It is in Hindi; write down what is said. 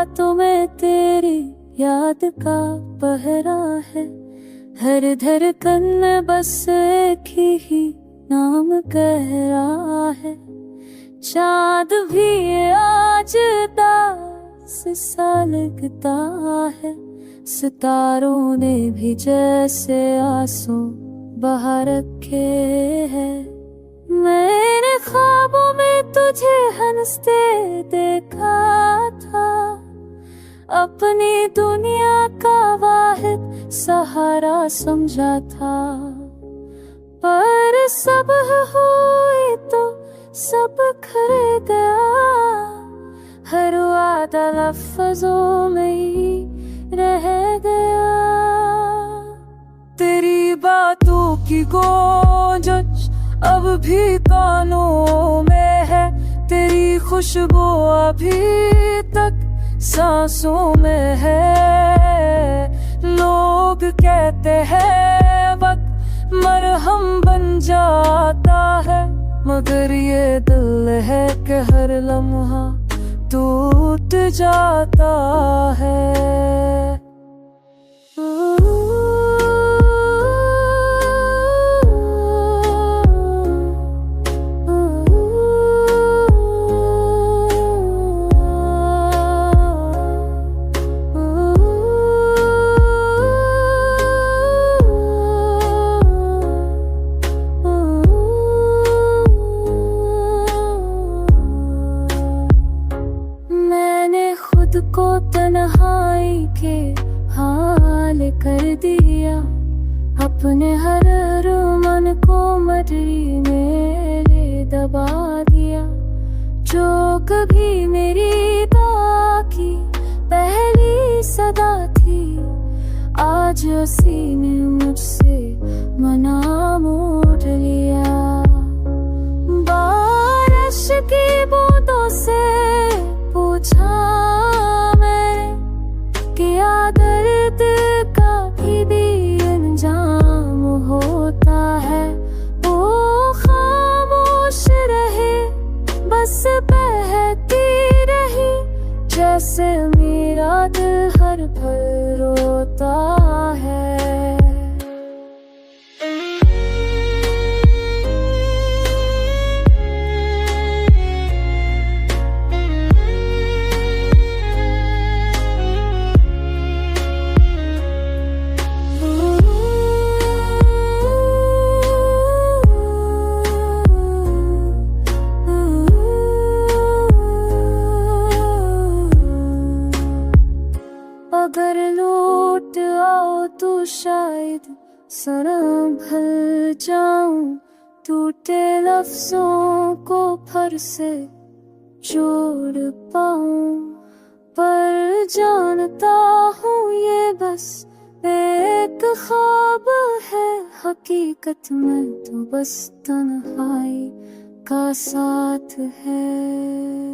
रातों में तेरी याद का पहरा है। हर धड़कन में बस एक ही नाम कह रहा है। चाँद भी आज दास सा लगता है। सितारों ने भी जैसे आंसू बहा रखे हैं। मैंने ख्वाबों में तुझे हंसते देखा था। अपनी दुनिया का वाहिद सहारा समझा था। पर सब हुए तो सब खर गया। हर वादा लफ्जों में ही रह गया। तेरी बातों की गूंज अब भी कानों में है। तेरी खुशबू अभी तक सांसों में है। लोग कहते हैं वक्त मरहम बन जाता है, मगर ये दिल है कि हर लम्हा टूट जाता है। को तन्हाई के हाल कर दिया। अपने हर मन को मटरी मेरे दबा दिया। जो कभी मेरी दुआ की पहली सदा थी, आज उसी ने मुझसे मना मोड़ लिया। बारिश की बूंदों से पूछा दर्द का भी अंजाम होता है। वो खामोश रहे, बस बहती रही, जैसे मेरा दिल हर पल रोता है। अगर लौट आओ तो शायद संभल जाऊं। टूटे लफ्जों को फिर से जोड़ पाऊं। पर जानता हूँ ये बस एक ख्वाब है। हकीकत में तो बस तन्हाई का साथ है।